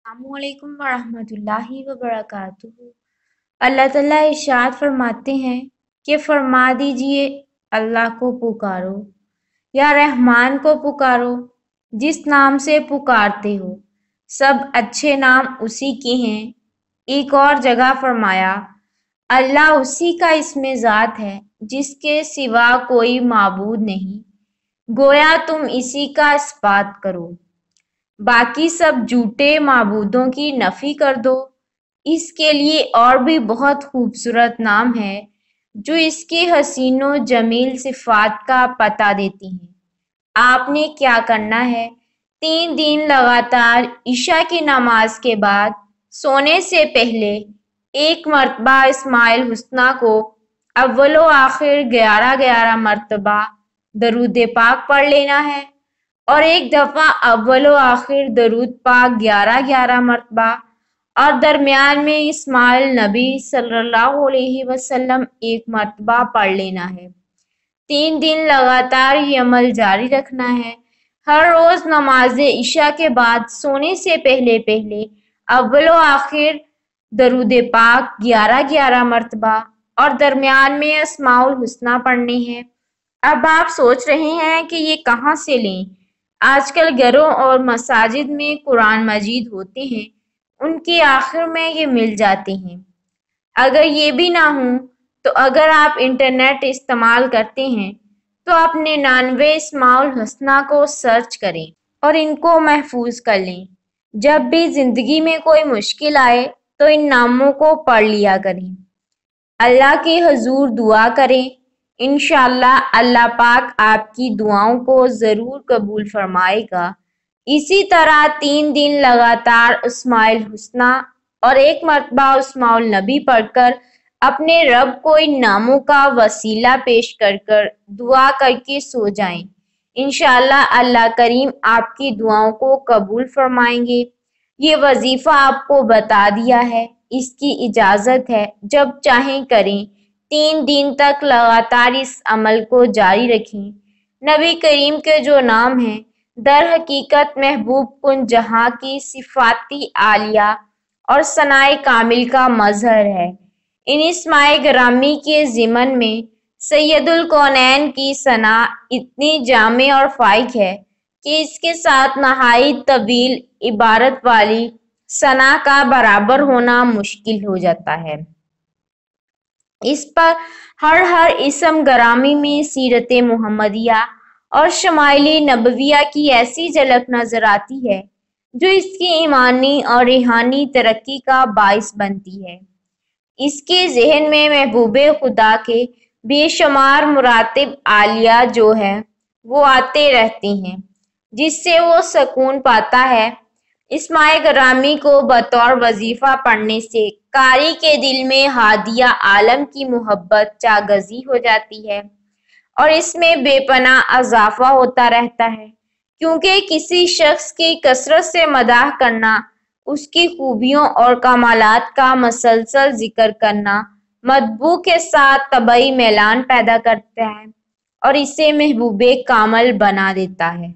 अस्सलामुअलैकुम वरहमतुल्लाहि वबरकातुहू। अल्लाह ताला इरशाद फरमाते हैं कि फरमा दीजिए अल्लाह को पुकारो या रहमान को पुकारो जिस नाम से पुकारते हो, सब अच्छे नाम उसी के हैं। एक और जगह फरमाया, अल्लाह उसी का इस्मे ज़ात है जिसके सिवा कोई माबूद नहीं, गोया तुम इसी का इस्बात करो, बाकी सब झूठे माबूदों की नफी कर दो। इसके लिए और भी बहुत खूबसूरत नाम है जो इसके हसीनो जमील सिफात का पता देती हैं। आपने क्या करना है, 3 दिन लगातार इशा की नमाज के बाद सोने से पहले एक मरतबा इस्माइल हुस्ना को अव्वलो आखिर 11-11 मरतबा दरूद पाक पढ़ लेना है और एक दफ़ा अव्वलो आखिर दरूद पाक 11-11 मरतबा और दरमियान में इस्माइल नबी सल्लल्लाहु अलैहि वसल्लम एक मरतबा पढ़ लेना है। 3 दिन लगातार ये अमल जारी रखना है। हर रोज़ नमाज इशा के बाद सोने से पहले पहले अव्वलो आखिर दरूद पाक 11-11 मरतबा और दरमियान में अस्माउल हुस्ना पढ़ने हैं। अब आप सोच रहे हैं कि ये कहाँ से लें? आजकल घरों और मसाजिद में कुरान मजीद होते हैं, उनके आखिर में ये मिल जाते हैं। अगर ये भी ना हो तो अगर आप इंटरनेट इस्तेमाल करते हैं तो अपने 99 इस्माउल हुस्ना को सर्च करें और इनको महफूज कर लें। जब भी जिंदगी में कोई मुश्किल आए तो इन नामों को पढ़ लिया करें, अल्लाह के हुजूर दुआ करें। इंशाअल्लाह अल्लाह पाक आपकी दुआओं को ज़रूर कबूल फरमाएगा। इसी तरह 3 दिन लगातार इस्माइल हुस्ना और एक मरतबा इस्माउल नबी पढ़कर अपने रब को इन नामों का वसीला पेश कर कर दुआ करके सो जाएं। इंशाअल्लाह अल्लाह करीम आपकी दुआओं को कबूल फरमाएंगे। ये वजीफा आपको बता दिया है, इसकी इजाज़त है, जब चाहें करें। 3 दिन तक लगातार इस अमल को जारी रखें। नबी करीम के जो नाम हैं दर हकीकत महबूब कुन जहां की सिफाती आलिया और सनाए कामिल का मजहर है। इन इस्माए ग्रामी के ज़िमन में सैयदुल कौनैन की सना इतनी जामे और फाइक है कि इसके साथ नहाई तवील इबारत वाली सना का बराबर होना मुश्किल हो जाता है। इस पर हर इसम ग्रामी में सीरत मुहम्मदिया और शमाइली नबविया की ऐसी झलक नजर आती है जो इसकी ईमानी और रूहानी तरक्की का बाइस बनती है। इसके जहन में महबूबे खुदा के बेशुमार मुरातिब आलिया जो है वो आते रहते हैं, जिससे वो सुकून पाता है। इस्माए ग्रामी को बतौर वजीफा पढ़ने से कारी के दिल में हादिया आलम की मोहब्बत जागजी हो जाती है और इसमें बेपनाह इजाफा होता रहता है, क्योंकि किसी शख्स की कसरत से मदाह करना, उसकी खूबियों और कमालात का मसलसल जिक्र करना मतबू के साथ तबई मैलान पैदा करता है और इसे महबूबे कामल बना देता है।